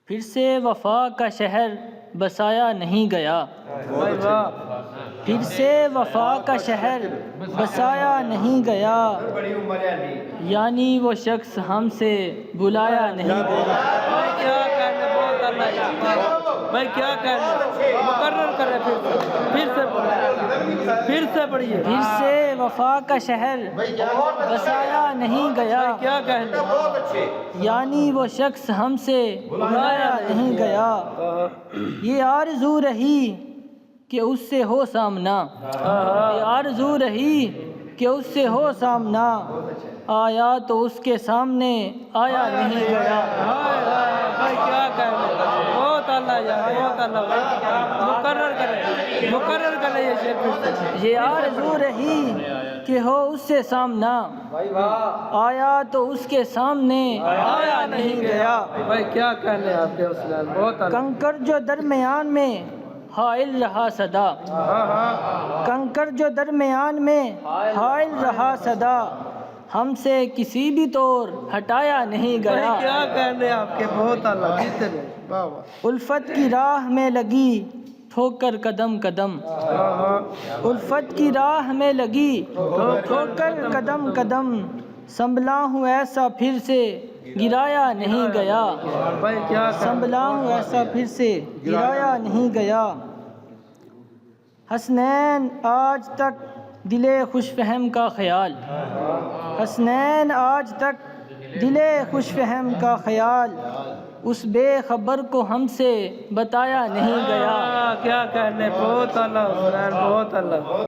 پھر سے وفا کا شہر بسایا نہیں گیا، پھر سے وفا کا شہر بسایا نہیں گیا، یعنی وہ شخص ہم سے بلایا نہیں گیا۔ کیا کہنے، بہت اللہ بھائی، کیا کہنے، مقرر کرے، پھر سے پڑھیے۔ پھر سے وفا کا شہر بسایا نہیں گیا، کیا کہنے، یعنی وہ شخص ہم سے بلایا نہیں گیا۔ یہ آرزو رہی کہ اس سے ہو سامنا، یہ آرزو رہی کہ اس سے ہو سامنا، آیا تو اس کے سامنے آیا نہیں گیا۔ بھائی کیا کہنے، بہت اللہ یار، بہت اللہ بھائی، مقرر کرے یہ شعر پھر سے۔ یہ آرزو رہی کہ ہو اس سے سامنا، آیا تو اس کے سامنے آیا نہیں گیا۔ بھائی کیا کہنے آپ کے حسنین، بہت اللہ۔ کنکر جو درمیان میں حائل رہا صدا، کنکر جو درمیان میں حائل رہا صدا، ہم سے کسی بھی طور ہٹایا نہیں بھائی گیا۔ کیا کہنے آپ کے، بہت اللہ، جیتے رہے، واہ واہ۔ الفت کی راہ میں لگی ٹھوکر قدم قدم، الفت کی راہ میں لگی ٹھوکر قدم قدم، سنبھلا ہوں ایسا پھر سے گرایا نہیں گیا، بھائی کیا کہنے، سنبھلا ہوں ایسا پھر سے گرایا نہیں گیا۔ حسنین آج تک دل خوش فہم کا خیال، حسنین آج تک دل خوش فہم کا خیال، اس بے خبر کو ہم سے بتایا نہیں گیا۔ کیا کہنے، بہت اللہ حسنین، بہت اللہ۔